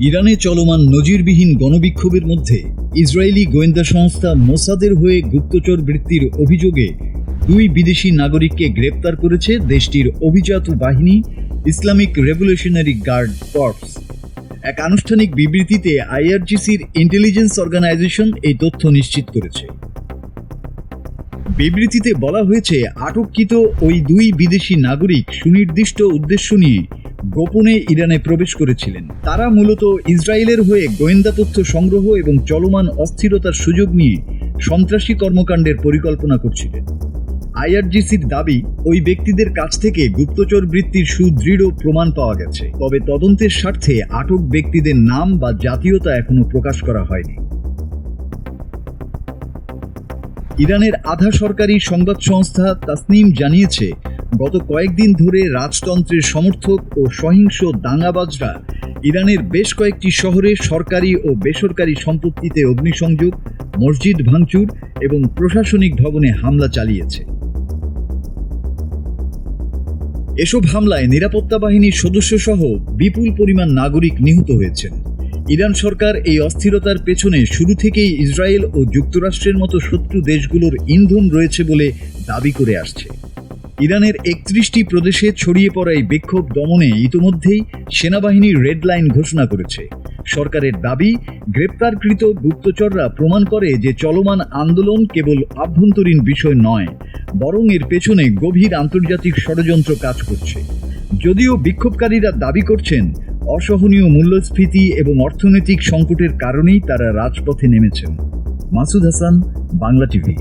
ইরানে চলমান নজিরবিহীন গণবিক্ষোভের মধ্যে ইসরায়েলি গোয়েন্দা সংস্থা মোসাদের হয়ে গুপ্তচর বৃত্তির অভিযোগে 2 বিদেশি নাগরিককে গ্রেপ্তার করেছে দেশটির অভিজাত বাহিনী ইসলামিক রেভলিউশনারি গার্ড কর্পস। এক আনুষ্ঠানিক বিবৃতিতে আইআরজিসির ইন্টেলিজেন্স অর্গানাইজেশন এই তথ্য নিশ্চিত করেছে। বিবৃতিতে বলা হয়েছে, আটককৃত ওই 2 বিদেশি নাগরিক সুনির্দিষ্ট উদ্দেশ্য নিয়ে গোপনে ইরানে প্রবেশ করেছিলেন। তারা মূলত ইসরায়েলের হয়ে গোয়েন্দা তথ্য সংগ্রহ এবং চলমান অস্থিরতার সুযোগ নিয়ে সন্ত্রাসী কর্মকাণ্ডের পরিকল্পনা করছিলেন। আইআরজিসির দাবি, ওই ব্যক্তিদের কাছ থেকে গুপ্তচর বৃত্তির সুদৃঢ় প্রমাণ পাওয়া গেছে, তবে তদন্তের স্বার্থে আটক ব্যক্তিদের নাম বা জাতীয়তা এখনো প্রকাশ করা হয়নি। ইরানের আধা সরকারি সংবাদ সংস্থা তাসনিম জানিয়েছে, গত কয়েকদিন ধরে রাজতন্ত্রের সমর্থক ও সহিংস দাঙ্গাবাজরা ইরানের বেশ কয়েকটি শহরে সরকারি ও বেসরকারি সম্পত্তিতে অগ্নিসংযোগ, মসজিদ ভাঙচুর এবং প্রশাসনিক ভবনে হামলা চালিয়েছে। এসব হামলায় নিরাপত্তা বাহিনীর সদস্যসহ বিপুল পরিমাণ নাগরিক নিহত হয়েছেন। ইরান সরকার এই অস্থিরতার পেছনে শুরু থেকেই ইসরায়েল ও যুক্তরাষ্ট্রের মতো শত্রু দেশগুলোর ইন্ধন রয়েছে বলে দাবি করে আসছে। ইরানের 31টি প্রদেশে ছড়িয়ে পড়া এই বিক্ষোভ দমনে ইতোমধ্যেই সেনাবাহিনী রেড লাইন ঘোষণা করেছে। সরকারের দাবি, গ্রেপ্তারকৃত গুপ্তচররা প্রমাণ করে যে চলমান আন্দোলন কেবল আভ্যন্তরীণ বিষয় নয়, বরং এর পেছনে গভীর আন্তর্জাতিক ষড়যন্ত্র কাজ করছে। যদিও বিক্ষোভকারীরা দাবি করছেন, অসহনীয় মূল্যস্ফীতি এবং অর্থনৈতিক সংকটের কারণেই তারা রাজপথে নেমেছেন। মাসুদ হাসান, বাংলা টিভি।